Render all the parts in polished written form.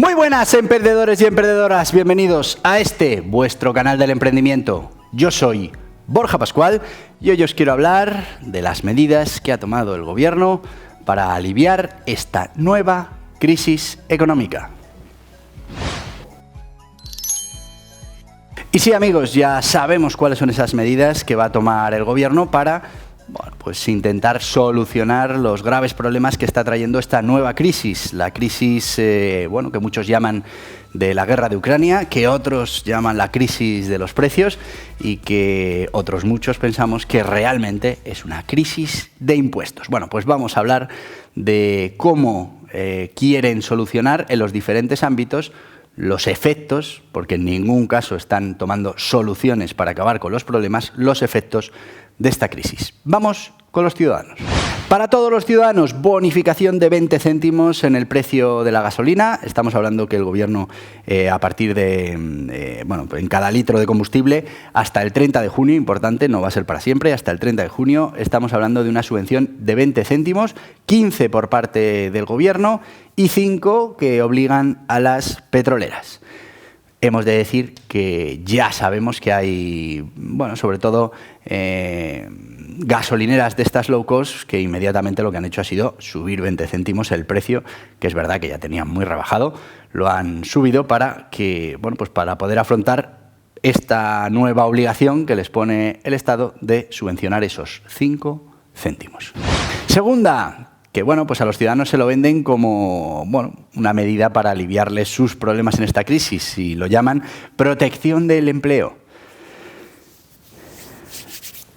Muy buenas, emprendedores y emprendedoras, bienvenidos a este, vuestro canal del emprendimiento. Yo soy Borja Pascual y hoy os quiero hablar de las medidas que ha tomado el gobierno para aliviar esta nueva crisis económica. Y sí, amigos, ya sabemos cuáles son esas medidas que va a tomar el gobierno para pues intentar solucionar los graves problemas que está trayendo esta nueva crisis. La crisis, que muchos llaman de la guerra de Ucrania, que otros llaman la crisis de los precios y que otros muchos pensamos que realmente es una crisis de impuestos. Bueno, pues vamos a hablar de cómo quieren solucionar en los diferentes ámbitos los efectos, porque en ningún caso están tomando soluciones para acabar con los problemas, los efectos de esta crisis. Vamos con los ciudadanos. Para todos los ciudadanos, bonificación de 20 céntimos en el precio de la gasolina. Estamos hablando que el gobierno, a partir de, en cada litro de combustible, hasta el 30 de junio, importante, no va a ser para siempre, hasta el 30 de junio, estamos hablando de una subvención de 20 céntimos, 15 por parte del gobierno y 5 que obligan a las petroleras. Hemos de decir que ya sabemos que hay, sobre todo gasolineras de estas low cost que inmediatamente lo que han hecho ha sido subir 20 céntimos el precio, que es verdad que ya tenían muy rebajado, lo han subido para que, para poder afrontar esta nueva obligación que les pone el Estado de subvencionar esos 5 céntimos. Segunda, que a los ciudadanos se lo venden como una medida para aliviarles sus problemas en esta crisis y lo llaman protección del empleo.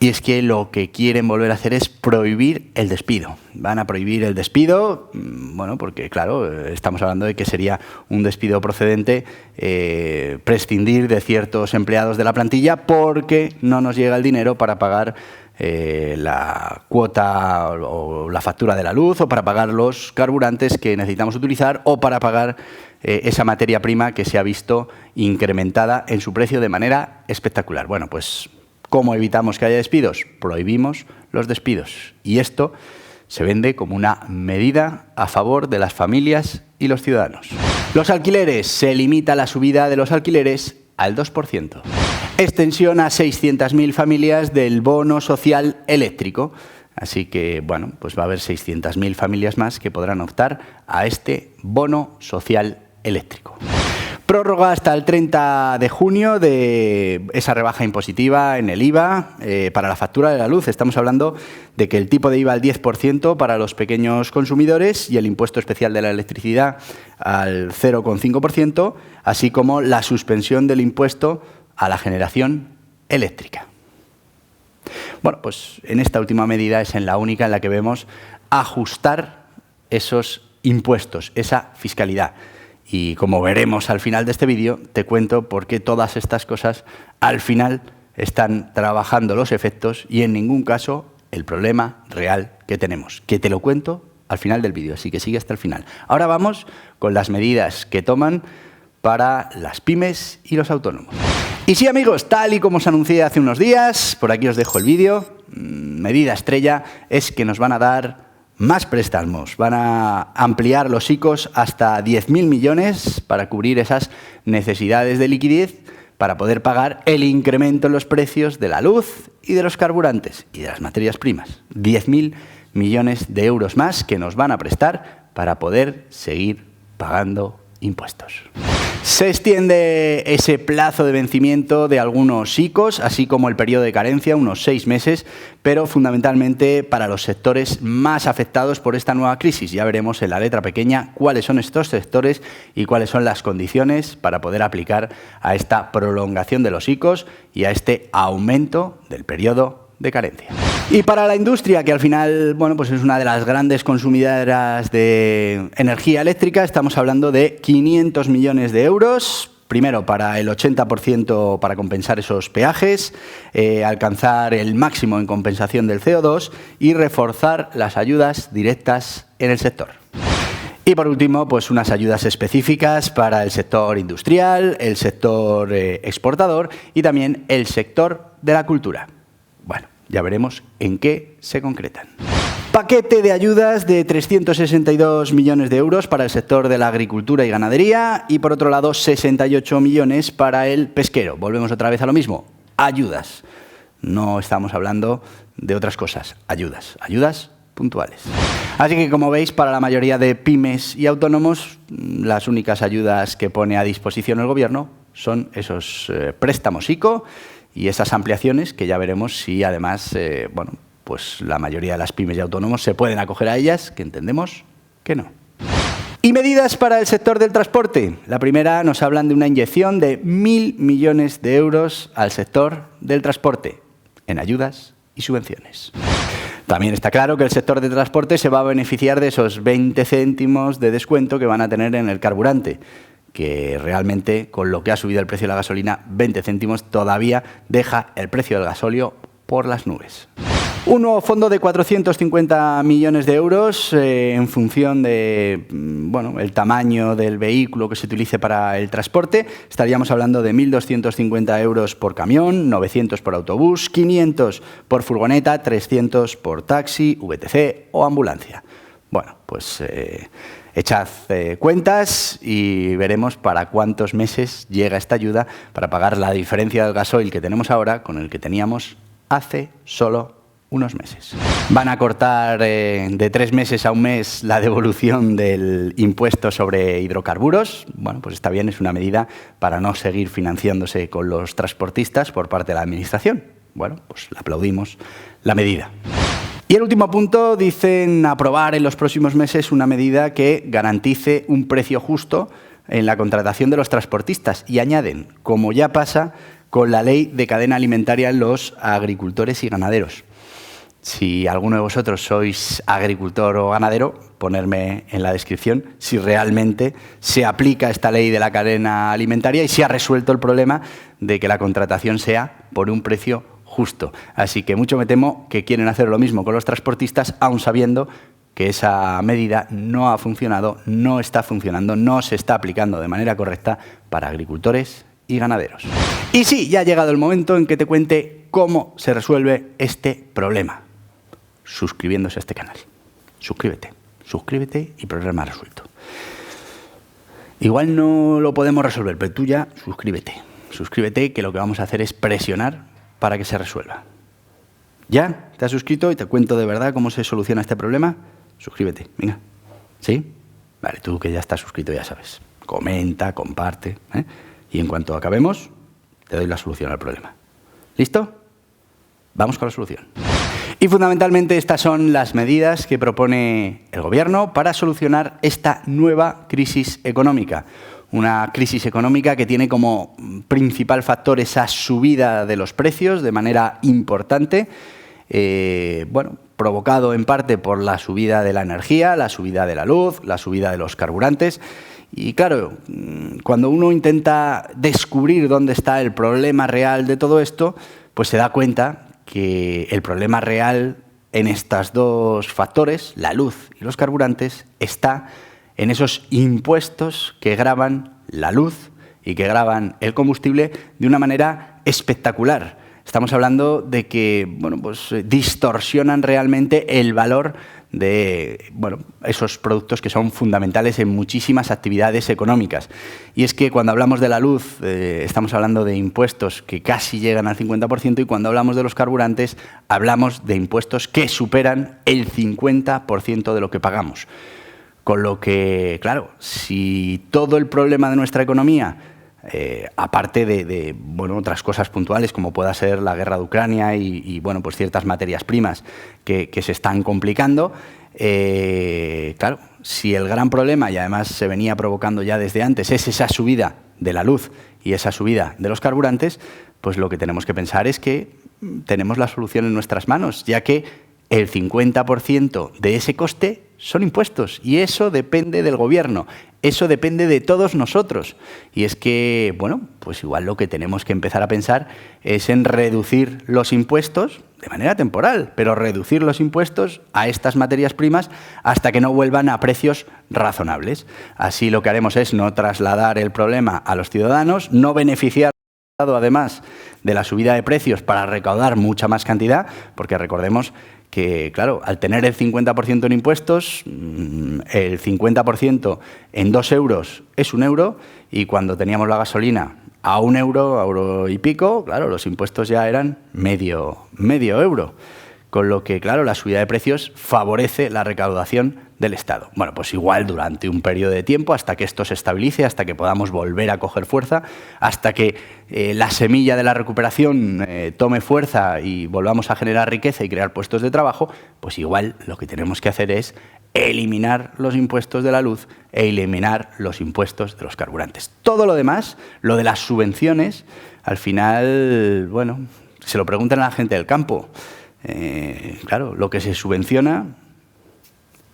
Y es que lo que quieren volver a hacer es prohibir el despido. Van a prohibir el despido, porque claro, estamos hablando de que sería un despido procedente prescindir de ciertos empleados de la plantilla porque no nos llega el dinero para pagar la cuota o la factura de la luz o para pagar los carburantes que necesitamos utilizar o para pagar esa materia prima que se ha visto incrementada en su precio de manera espectacular. Bueno, pues ¿cómo evitamos que haya despidos? Prohibimos los despidos. Y esto se vende como una medida a favor de las familias y los ciudadanos. Los alquileres. Se limita la subida de los alquileres al 2%. Extensión a 600.000 familias del bono social eléctrico. Así que, va a haber 600.000 familias más que podrán optar a este bono social eléctrico. Prórroga hasta el 30 de junio de esa rebaja impositiva en el IVA para la factura de la luz. Estamos hablando de que el tipo de IVA al 10% para los pequeños consumidores y el impuesto especial de la electricidad al 0,5%, así como la suspensión del impuesto a la generación eléctrica. Pues en esta última medida es en la única en la que vemos ajustar esos impuestos, esa fiscalidad. Y como veremos al final de este vídeo, te cuento por qué todas estas cosas al final están trabajando los efectos y en ningún caso el problema real que tenemos, que te lo cuento al final del vídeo, así que sigue hasta el final. Ahora vamos con las medidas que toman para las pymes y los autónomos. Y sí, amigos, tal y como os anuncié hace unos días, por aquí os dejo el vídeo, medida estrella es que nos van a dar más préstamos, van a ampliar los ICOs hasta 10.000 millones para cubrir esas necesidades de liquidez para poder pagar el incremento en los precios de la luz y de los carburantes y de las materias primas. 10.000 millones de euros más que nos van a prestar para poder seguir pagando impuestos. Se extiende ese plazo de vencimiento de algunos ICOs, así como el periodo de carencia, unos 6 meses, pero fundamentalmente para los sectores más afectados por esta nueva crisis. Ya veremos en la letra pequeña cuáles son estos sectores y cuáles son las condiciones para poder aplicar a esta prolongación de los ICOs y a este aumento del periodo de carencia. Y para la industria, que al final es una de las grandes consumidoras de energía eléctrica, estamos hablando de 500 millones de euros. Primero, para el 80% para compensar esos peajes, alcanzar el máximo en compensación del CO2 y reforzar las ayudas directas en el sector. Y por último, unas ayudas específicas para el sector industrial, el sector exportador y también el sector de la cultura. Ya veremos en qué se concretan. Paquete de ayudas de 362 millones de euros para el sector de la agricultura y ganadería y, por otro lado, 68 millones para el pesquero. Volvemos otra vez a lo mismo. Ayudas. No estamos hablando de otras cosas. Ayudas. Ayudas puntuales. Así que, como veis, para la mayoría de pymes y autónomos, las únicas ayudas que pone a disposición el Gobierno son esos préstamos ICO y esas ampliaciones que ya veremos si, además, pues la mayoría de las pymes y autónomos se pueden acoger a ellas, que entendemos que no. Y medidas para el sector del transporte. La primera, nos hablan de una inyección de 1.000 millones de euros al sector del transporte, en ayudas y subvenciones. También está claro que el sector de transporte se va a beneficiar de esos 20 céntimos de descuento que van a tener en el carburante, que realmente, con lo que ha subido el precio de la gasolina, 20 céntimos todavía deja el precio del gasóleo por las nubes. Un nuevo fondo de 450 millones de euros en función de el tamaño del vehículo que se utilice para el transporte. Estaríamos hablando de 1.250 euros por camión, 900 por autobús, 500 por furgoneta, 300 por taxi, VTC o ambulancia. Bueno, pues echad cuentas y veremos para cuántos meses llega esta ayuda para pagar la diferencia del gasoil que tenemos ahora con el que teníamos hace solo unos meses. Van a cortar de 3 meses a 1 mes la devolución del impuesto sobre hidrocarburos. Bueno, pues está bien, es una medida para no seguir financiándose con los transportistas por parte de la Administración. Bueno, pues le aplaudimos la medida. Y el último punto, dicen aprobar en los próximos meses una medida que garantice un precio justo en la contratación de los transportistas. Y añaden, como ya pasa con la ley de cadena alimentaria en los agricultores y ganaderos. Si alguno de vosotros sois agricultor o ganadero, ponerme en la descripción si realmente se aplica esta ley de la cadena alimentaria y si ha resuelto el problema de que la contratación sea por un precio justo. Así que mucho me temo que quieren hacer lo mismo con los transportistas, aun sabiendo que esa medida no ha funcionado, no está funcionando, no se está aplicando de manera correcta para agricultores y ganaderos. Y sí, ya ha llegado el momento en que te cuente cómo se resuelve este problema. Suscribiéndose a este canal. Suscríbete y problema resuelto. Igual no lo podemos resolver, pero tú ya suscríbete, que lo que vamos a hacer es presionar para que se resuelva. ¿Ya? ¿Te has suscrito y te cuento de verdad cómo se soluciona este problema? Suscríbete, venga. ¿Sí? Vale, tú que ya estás suscrito ya sabes. Comenta, comparte, y en cuanto acabemos, te doy la solución al problema. ¿Listo? Vamos con la solución. Y fundamentalmente estas son las medidas que propone el Gobierno para solucionar esta nueva crisis económica. Una crisis económica que tiene como principal factor esa subida de los precios de manera importante, provocado en parte por la subida de la energía, la subida de la luz, la subida de los carburantes. Y claro, cuando uno intenta descubrir dónde está el problema real de todo esto, pues se da cuenta que el problema real en estos dos factores, la luz y los carburantes, está en esos impuestos que gravan la luz y que gravan el combustible de una manera espectacular. Estamos hablando de que distorsionan realmente el valor de esos productos que son fundamentales en muchísimas actividades económicas. Y es que cuando hablamos de la luz estamos hablando de impuestos que casi llegan al 50% y cuando hablamos de los carburantes hablamos de impuestos que superan el 50% de lo que pagamos. Con lo que, claro, si todo el problema de nuestra economía, aparte de otras cosas puntuales como pueda ser la guerra de Ucrania y ciertas materias primas que se están complicando, claro, si el gran problema, y además se venía provocando ya desde antes, es esa subida de la luz y esa subida de los carburantes, pues lo que tenemos que pensar es que tenemos la solución en nuestras manos, ya que el 50% de ese coste son impuestos y eso depende del Gobierno, eso depende de todos nosotros. Y es que, pues igual lo que tenemos que empezar a pensar es en reducir los impuestos de manera temporal, pero reducir los impuestos a estas materias primas hasta que no vuelvan a precios razonables. Así lo que haremos es no trasladar el problema a los ciudadanos, no beneficiar además de la subida de precios para recaudar mucha más cantidad, porque recordemos que, claro, al tener el 50% en impuestos, el 50% en 2 euros es 1 euro, y cuando teníamos la gasolina a 1 euro, a euro y pico, claro, los impuestos ya eran medio euro. Con lo que, claro, la subida de precios favorece la recaudación del Estado. Bueno, pues igual durante un periodo de tiempo, hasta que esto se estabilice, hasta que podamos volver a coger fuerza, hasta que la semilla de la recuperación tome fuerza y volvamos a generar riqueza y crear puestos de trabajo, pues igual lo que tenemos que hacer es eliminar los impuestos de la luz e eliminar los impuestos de los carburantes. Todo lo demás, lo de las subvenciones, al final, bueno, se lo preguntan a la gente del campo. Claro, lo que se subvenciona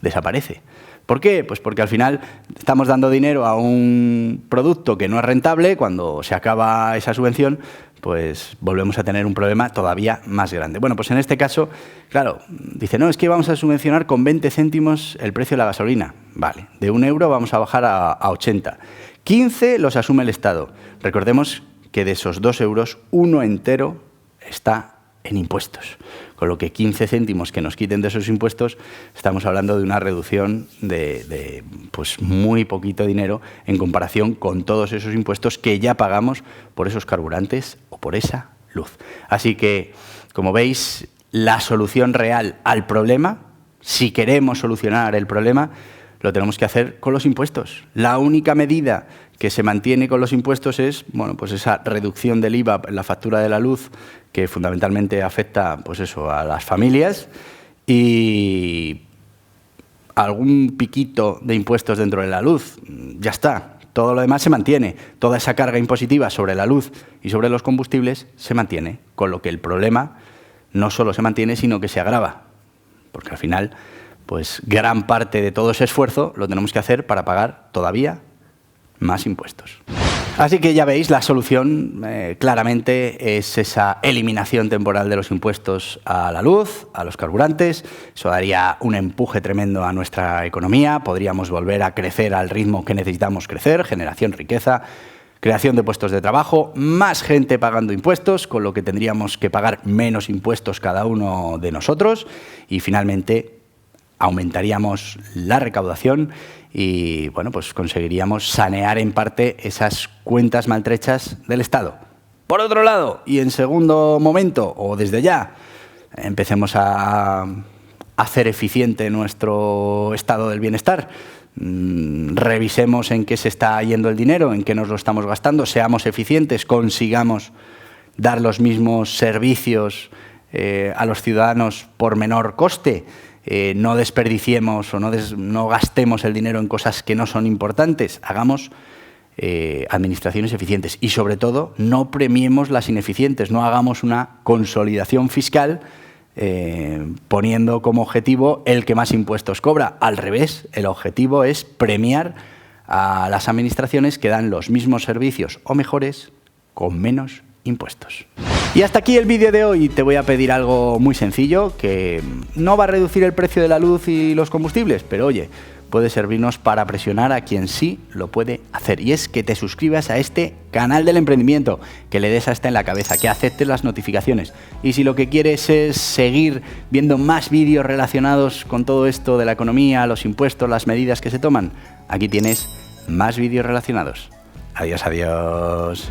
desaparece. ¿Por qué? Pues porque al final estamos dando dinero a un producto que no es rentable. Cuando se acaba esa subvención, pues volvemos a tener un problema todavía más grande. Bueno, pues en este caso, claro, dice, no, es que vamos a subvencionar con 20 céntimos el precio de la gasolina. Vale, de 1 euro vamos a bajar a 80. 15 los asume el Estado. Recordemos que de esos 2 euros, 1 entero está en impuestos. Con lo que 15 céntimos que nos quiten de esos impuestos, estamos hablando de una reducción de pues muy poquito dinero en comparación con todos esos impuestos que ya pagamos por esos carburantes o por esa luz. Así que, como veis, la solución real al problema, si queremos solucionar el problema, lo tenemos que hacer con los impuestos. La única medida que se mantiene con los impuestos es, bueno, pues esa reducción del IVA en la factura de la luz, que fundamentalmente afecta, pues eso, a las familias, y algún piquito de impuestos dentro de la luz. Ya está. Todo lo demás se mantiene. Toda esa carga impositiva sobre la luz y sobre los combustibles se mantiene, con lo que el problema no solo se mantiene, sino que se agrava. Porque al final, pues gran parte de todo ese esfuerzo lo tenemos que hacer para pagar todavía más impuestos. Así que ya veis, la solución claramente es esa eliminación temporal de los impuestos a la luz, a los carburantes. Eso daría un empuje tremendo a nuestra economía. Podríamos volver a crecer al ritmo que necesitamos crecer, generación, riqueza, creación de puestos de trabajo, más gente pagando impuestos, con lo que tendríamos que pagar menos impuestos cada uno de nosotros, y finalmente aumentaríamos la recaudación y, bueno, pues conseguiríamos sanear en parte esas cuentas maltrechas del Estado. Por otro lado, y en segundo momento, o desde ya, empecemos a hacer eficiente nuestro estado del bienestar. Revisemos en qué se está yendo el dinero, en qué nos lo estamos gastando, seamos eficientes, consigamos dar los mismos servicios a los ciudadanos por menor coste. No desperdiciemos o no gastemos el dinero en cosas que no son importantes. Hagamos administraciones eficientes y, sobre todo, no premiemos las ineficientes. No hagamos una consolidación fiscal poniendo como objetivo el que más impuestos cobra. Al revés, el objetivo es premiar a las administraciones que dan los mismos servicios o mejores con menos impuestos. Y hasta aquí el vídeo de hoy. Te voy a pedir algo muy sencillo, que no va a reducir el precio de la luz y los combustibles, pero oye, puede servirnos para presionar a quien sí lo puede hacer. Y es que te suscribas a este canal del emprendimiento, que le des a esta en la cabeza, que aceptes las notificaciones. Y si lo que quieres es seguir viendo más vídeos relacionados con todo esto de la economía, los impuestos, las medidas que se toman, aquí tienes más vídeos relacionados. Adiós, adiós.